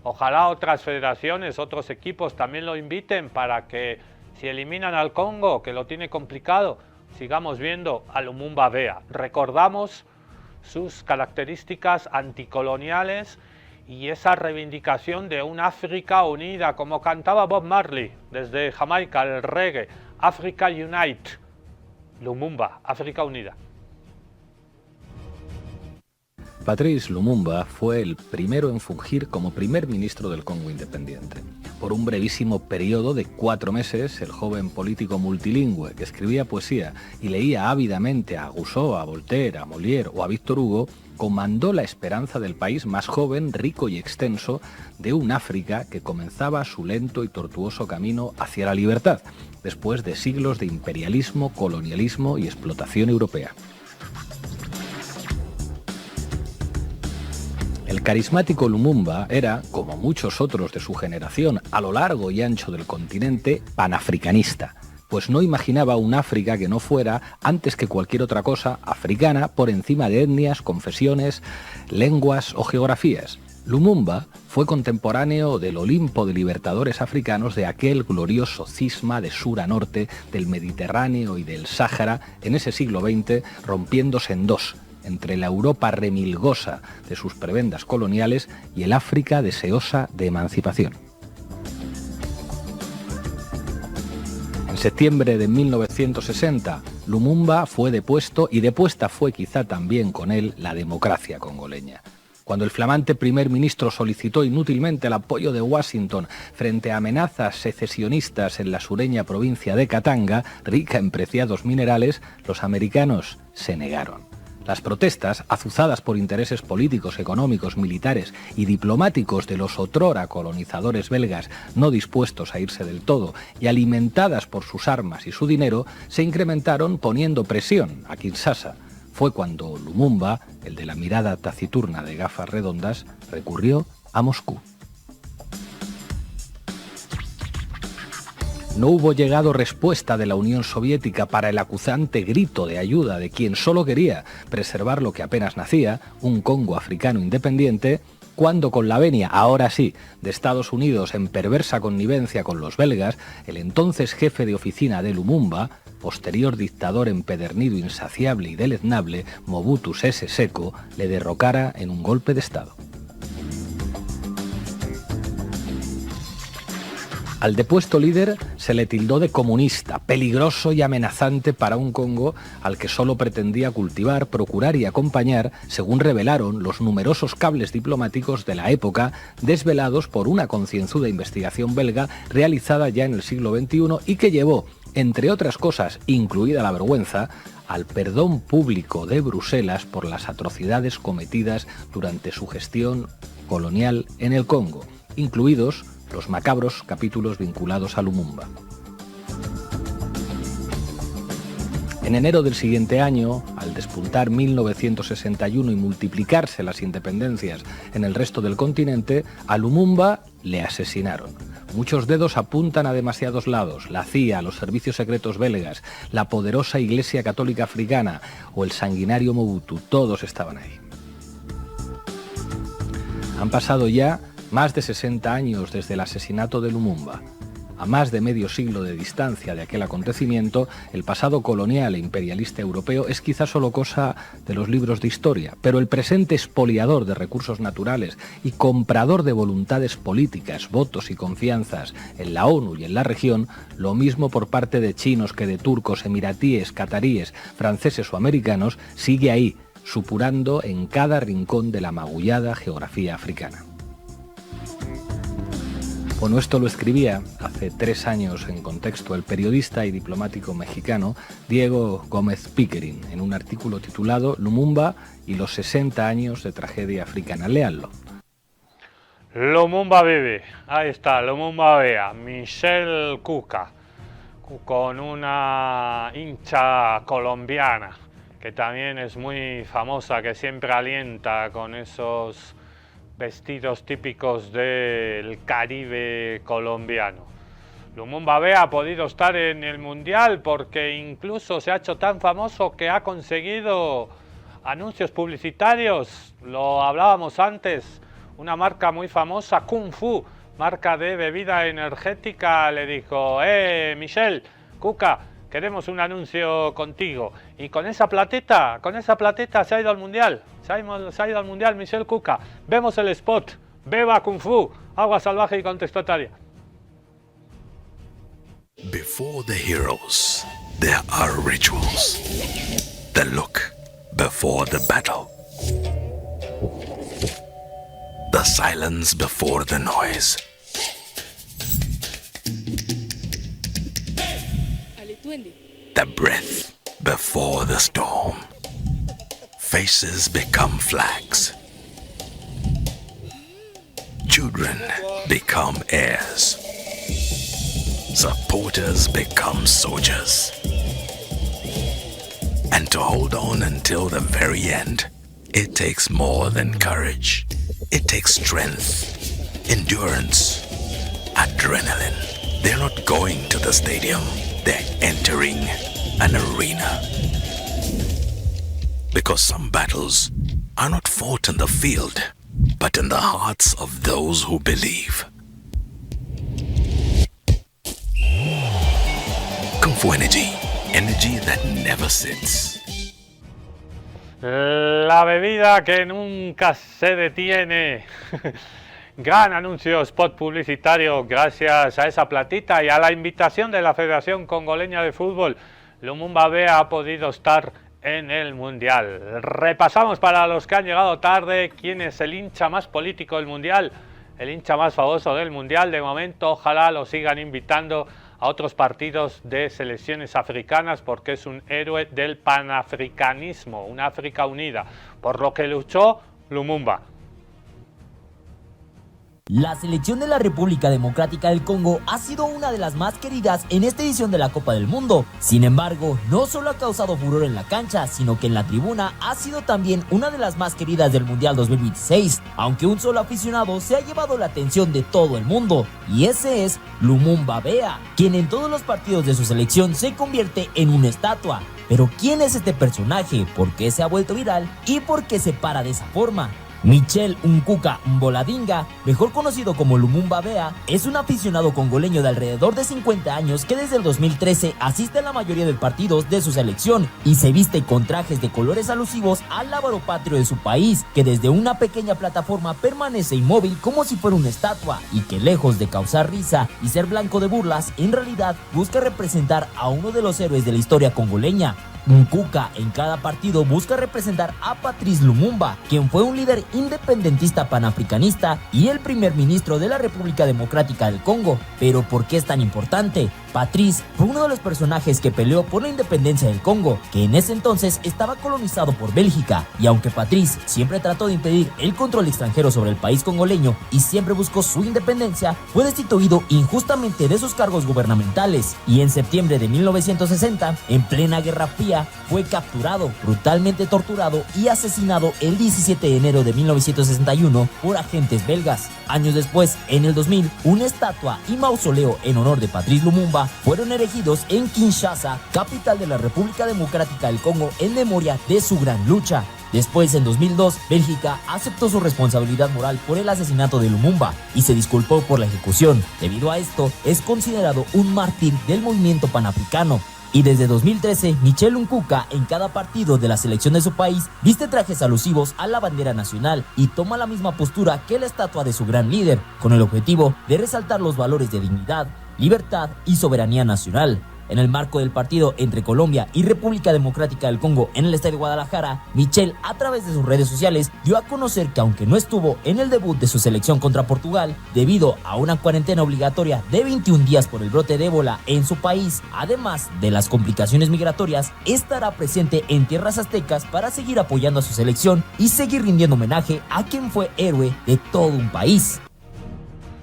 Ojalá otras federaciones, otros equipos también lo inviten para que, si eliminan al Congo, que lo tiene complicado, sigamos viendo a Lumumba Bea. Recordamos sus características anticoloniales y esa reivindicación de una África unida, como cantaba Bob Marley desde Jamaica, el reggae, Africa Unite, Lumumba, África Unida. Patrice Lumumba fue el primero en fungir como primer ministro del Congo independiente. Por un brevísimo periodo de 4 meses, el joven político multilingüe que escribía poesía y leía ávidamente a Rousseau, a Voltaire, a Molière o a Víctor Hugo, comandó la esperanza del país más joven, rico y extenso de un África que comenzaba su lento y tortuoso camino hacia la libertad, después de siglos de imperialismo, colonialismo y explotación europea. El carismático Lumumba era, como muchos otros de su generación a lo largo y ancho del continente, panafricanista. pues no imaginaba un África que no fuera, antes que cualquier otra cosa, africana por encima de etnias, confesiones, lenguas o geografías. Lumumba fue contemporáneo del Olimpo de libertadores africanos de aquel glorioso cisma de sur a norte, del Mediterráneo y del Sáhara, en ese siglo XX, rompiéndose en dos, entre la Europa remilgosa de sus prebendas coloniales y el África deseosa de emancipación. En septiembre de 1960, Lumumba fue depuesto y depuesta fue quizá también con él la democracia congoleña. Cuando el flamante primer ministro solicitó inútilmente el apoyo de Washington frente a amenazas secesionistas en la sureña provincia de Katanga, rica en preciados minerales, los americanos se negaron. Las protestas, azuzadas por intereses políticos, económicos, militares y diplomáticos de los otrora colonizadores belgas no dispuestos a irse del todo y alimentadas por sus armas y su dinero, se incrementaron poniendo presión a Kinshasa. Fue cuando Lumumba, el de la mirada taciturna de gafas redondas, recurrió a Moscú. No hubo llegado respuesta de la Unión Soviética para el acusante grito de ayuda de quien solo quería preservar lo que apenas nacía, un Congo africano independiente, cuando con la venia, ahora sí, de Estados Unidos en perversa connivencia con los belgas, el entonces jefe de oficina de Lumumba, posterior dictador empedernido, insaciable y deleznable, Mobutu Sese Seko, le derrocara en un golpe de Estado. Al depuesto líder se le tildó de comunista, peligroso y amenazante para un Congo al que solo pretendía cultivar, procurar y acompañar, según revelaron los numerosos cables diplomáticos de la época, desvelados por una concienzuda investigación belga realizada ya en el siglo XXI y que llevó, entre otras cosas, incluida la vergüenza, al perdón público de Bruselas por las atrocidades cometidas durante su gestión colonial en el Congo, incluidos los macabros capítulos vinculados a Lumumba. En enero del siguiente año, al despuntar 1961 y multiplicarse las independencias en el resto del continente, a Lumumba le asesinaron. Muchos dedos apuntan a demasiados lados: la CIA, los servicios secretos belgas, la poderosa Iglesia Católica Africana o el sanguinario Mobutu, todos estaban ahí. Han pasado ya más de 60 años desde el asesinato de Lumumba. A más de medio siglo de distancia de aquel acontecimiento, el pasado colonial e imperialista europeo es quizá solo cosa de los libros de historia, pero el presente expoliador de recursos naturales y comprador de voluntades políticas, votos y confianzas en la ONU y en la región, lo mismo por parte de chinos que de turcos, emiratíes, cataríes, franceses o americanos, sigue ahí, supurando en cada rincón de la magullada geografía africana. Bueno, esto lo escribía hace 3 años en Contexto el periodista y diplomático mexicano Diego Gómez Pickering, en un artículo titulado Lumumba y los 60 años de tragedia africana. Léanlo. Lumumba vive, ahí está, Lumumba vea, Michel Kuka, con una hincha colombiana, que también es muy famosa, que siempre alienta con esos vestidos típicos del Caribe colombiano. Lumumba Bea ha podido estar en el Mundial porque incluso se ha hecho tan famoso que ha conseguido anuncios publicitarios. Lo hablábamos antes, una marca muy famosa, Kung Fu, marca de bebida energética, le dijo: Michel, Kuka, queremos un anuncio contigo. Y con esa platita se ha ido al Mundial. Se ha ido al Mundial Michel Kuka. Vemos el spot. Beba Kung Fu, agua salvaje y contestataria. Before the heroes, there are rituals. The look before the battle. The silence before the noise. The breath before the storm. Faces become flags. Children become heirs. Supporters become soldiers. And to hold on until the very end, it takes more than courage. It takes strength, endurance, adrenaline. They're not going to the stadium, they're entering an arena. Because some battles are not fought in the field, but in the hearts of those who believe. Kung Fu Energy, energy that never sits. La bebida que nunca se detiene. Gran anuncio, spot publicitario, gracias a esa platita y a la invitación de la Federación Congoleña de Fútbol. Lumumba Bea ha podido estar en el Mundial. Repasamos para los que han llegado tarde quién es el hincha más político del Mundial, el hincha más famoso del Mundial. De momento, ojalá lo sigan invitando a otros partidos de selecciones africanas porque es un héroe del panafricanismo, una África unida, por lo que luchó Lumumba. La selección de la República Democrática del Congo ha sido una de las más queridas en esta edición de la Copa del Mundo. Sin embargo, no solo ha causado furor en la cancha, sino que en la tribuna ha sido también una de las más queridas del Mundial 2026, aunque un solo aficionado se ha llevado la atención de todo el mundo, y ese es Lumumba Bea, quien en todos los partidos de su selección se convierte en una estatua. Pero ¿quién es este personaje? ¿Por qué se ha vuelto viral? ¿Y por qué se para de esa forma? Michel Nkuka Mboladinga, mejor conocido como Lumumba Bea, es un aficionado congoleño de alrededor de 50 años que desde el 2013 asiste a la mayoría de partidos de su selección y se viste con trajes de colores alusivos al lábaro patrio de su país, que desde una pequeña plataforma permanece inmóvil como si fuera una estatua y que, lejos de causar risa y ser blanco de burlas, en realidad busca representar a uno de los héroes de la historia congoleña. Nkuka en cada partido busca representar a Patrice Lumumba, quien fue un líder independentista panafricanista y el primer ministro de la República Democrática del Congo. Pero ¿por qué es tan importante? Patrice fue uno de los personajes que peleó por la independencia del Congo, que en ese entonces estaba colonizado por Bélgica, y aunque Patrice siempre trató de impedir el control extranjero sobre el país congoleño y siempre buscó su independencia, fue destituido injustamente de sus cargos gubernamentales, y en septiembre de 1960, en plena Guerra Fría, fue capturado, brutalmente torturado y asesinado el 17 de enero de 1961 por agentes belgas. Años después, en el 2000, una estatua y mausoleo en honor de Patrice Lumumba fueron erigidos en Kinshasa, capital de la República Democrática del Congo, en memoria de su gran lucha. Después, en 2002, Bélgica aceptó su responsabilidad moral por el asesinato de Lumumba y se disculpó por la ejecución. Debido a esto, es considerado un mártir del movimiento panafricano. Y desde 2013, Michel Nkuka en cada partido de la selección de su país viste trajes alusivos a la bandera nacional y toma la misma postura que la estatua de su gran líder, con el objetivo de resaltar los valores de dignidad, libertad y soberanía nacional. En el marco del partido entre Colombia y República Democrática del Congo en el Estadio Guadalajara, Michel, a través de sus redes sociales, dio a conocer que aunque no estuvo en el debut de su selección contra Portugal, debido a una cuarentena obligatoria de 21 días por el brote de ébola en su país, además de las complicaciones migratorias, estará presente en tierras aztecas para seguir apoyando a su selección y seguir rindiendo homenaje a quien fue héroe de todo un país.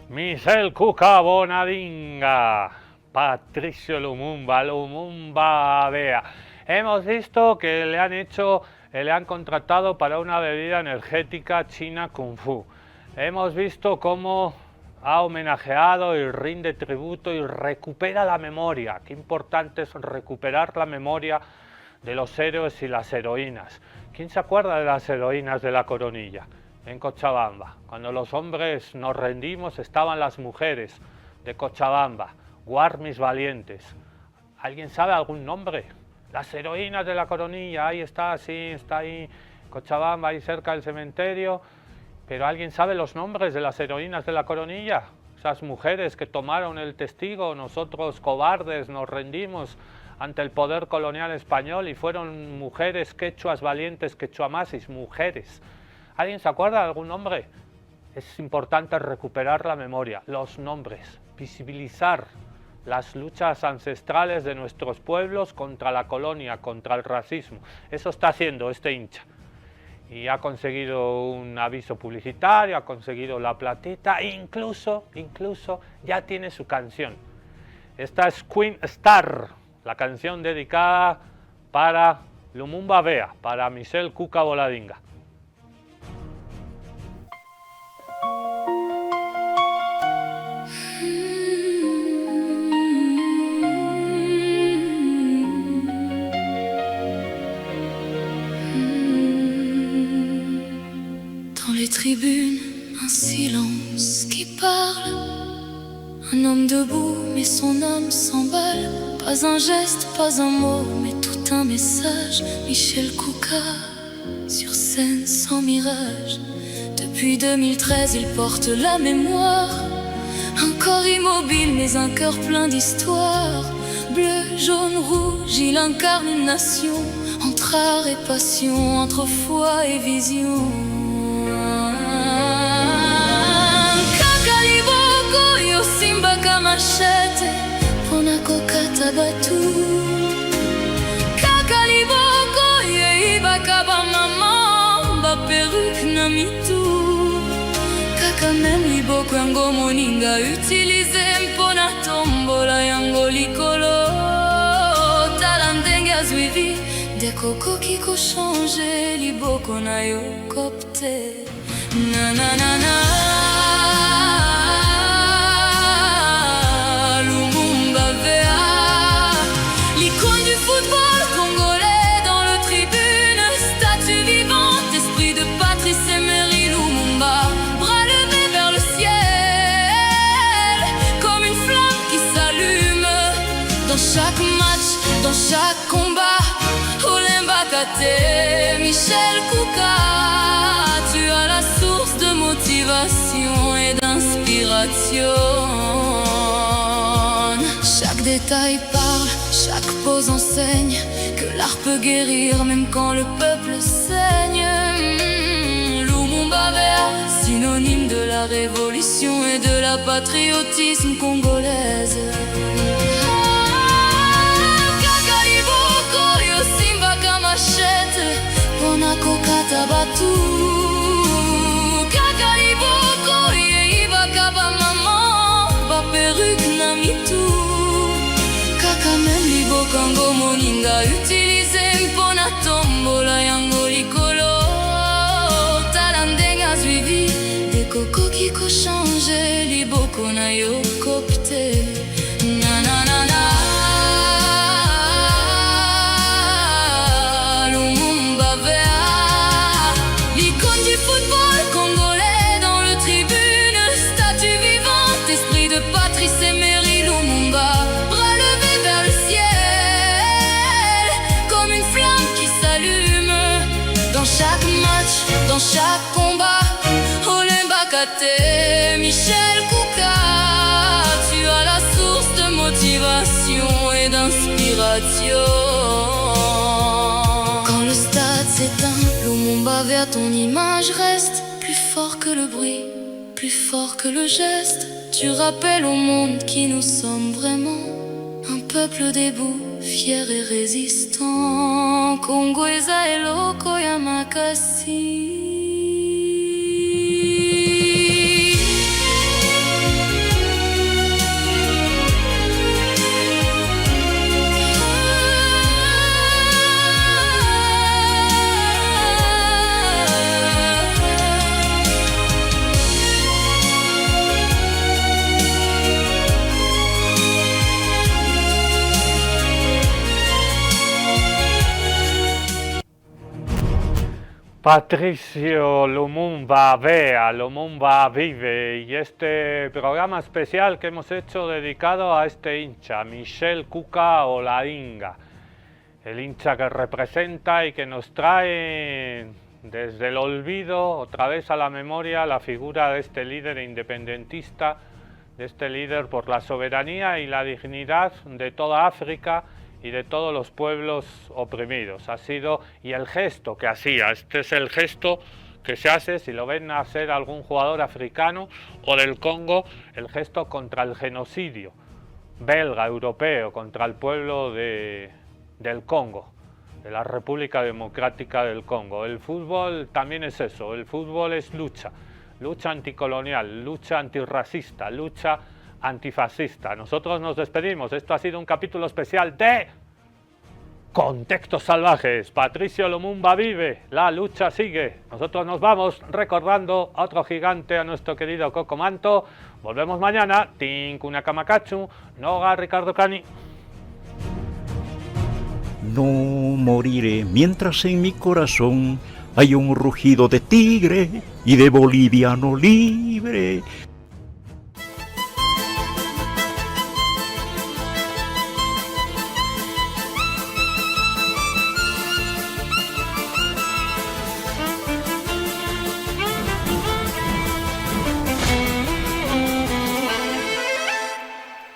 Michel Nkuka Bonadinga, Patricio Lumumba, Lumumba Bea. Hemos visto que le han contratado para una bebida energética china Kung Fu. Hemos visto cómo ha homenajeado y rinde tributo y recupera la memoria. Qué importante es recuperar la memoria de los héroes y las heroínas. ¿Quién se acuerda de las heroínas de la Coronilla? En Cochabamba. Cuando los hombres nos rendimos, estaban las mujeres de Cochabamba. Guarmis valientes. ¿Alguien sabe algún nombre? Las heroínas de la Coronilla, ahí está, sí, está ahí, Cochabamba, ahí cerca del cementerio. Pero ¿alguien sabe los nombres de las heroínas de la Coronilla? Esas mujeres que tomaron el testigo, nosotros cobardes nos rendimos ante el poder colonial español y fueron mujeres quechuas valientes, quechuamasis, mujeres. ¿Alguien se acuerda de algún nombre? Es importante recuperar la memoria, los nombres, visibilizar las luchas ancestrales de nuestros pueblos contra la colonia, contra el racismo. Eso está haciendo este hincha. Y ha conseguido un aviso publicitario, ha conseguido la platita, e incluso ya tiene su canción. Esta es Queen Star, la canción dedicada para Lumumba Bea, para Michel Nkuka Bonadinga. tribune, un silence qui parle. Un homme debout, mais son âme s'emballe. Pas un geste, pas un mot, mais tout un message. Michel Kouka, sur scène sans mirage. Depuis 2013, il porte la mémoire. Un corps immobile, mais un cœur plein d'histoire. Bleu, jaune, rouge, il incarne une nation. Entre art et passion, entre foi et vision. Kakaliboko, yo simba kamachete, ponako katabatu. Kakaliboko, ye ibakaba maman, ba perruque na mitu. Kaka même liboko yango moninga utilize mpona tombola yango likolo. Tala ndenge azwi des cocos qui ko changer liboko na yo copte. Na na na na. Lumumba Vea, l'icône du football congolais dans le tribune, statue vivante, esprit de Patrice Emery Lumumba, bras levés vers le ciel, comme une flamme qui s'allume dans chaque match, dans chaque combat. Michel Kouka, tu as la source de motivation et d'inspiration. Chaque détail parle, chaque pose enseigne que l'art peut guérir même quand le peuple saigne. Lumumba Vea, synonyme de la révolution et de la patriotisme congolaise. Ponako katabatu. Kakaliboko, ye ibakaba maman, ba perruque na mitu. Kaka même liboko yango moninga utilize mpona tombola yango likolo. Tala ndenge azwi des cocos qui ko changer liboko na yo copte. Na na na na. Patrice Emery Lumumba, bras levés vers le ciel, comme une flamme qui s'allume dans chaque match, dans chaque combat. Olemba Kate, Michel Kouka, tu as la source de motivation et d'inspiration. Quand le stade s'éteint, Lumumba Vea, ton image reste plus fort que le bruit, plus fort que le geste. Tu rappelles au monde qui nous sommes vraiment, un peuple debout, fier et résistant. Kongweza eloko ya makasi. Patricio Lumumba Vea, Lumumba vive, y este programa especial que hemos hecho dedicado a este hincha, Michel Kouka Olainga, el hincha que representa y que nos trae desde el olvido otra vez a la memoria la figura de este líder independentista, de este líder por la soberanía y la dignidad de toda África y de todos los pueblos oprimidos. Ha sido, y el gesto que hacía, este es el gesto que se hace, si lo ven hacer algún jugador africano o del Congo, el gesto contra el genocidio belga, europeo, contra el pueblo del Congo, de la República Democrática del Congo. El fútbol también es eso, el fútbol es lucha, lucha anticolonial, lucha antirracista, lucha antifascista. Nosotros nos despedimos. Esto ha sido un capítulo especial de Contextos Salvajes. Patricio Lumumba vive, la lucha sigue. Nosotros nos vamos recordando a otro gigante, a nuestro querido Coco Manto. Volvemos mañana. Tinkuna Kamakachu, Noga Ricardo Cani. No moriré mientras en mi corazón hay un rugido de tigre y de boliviano libre.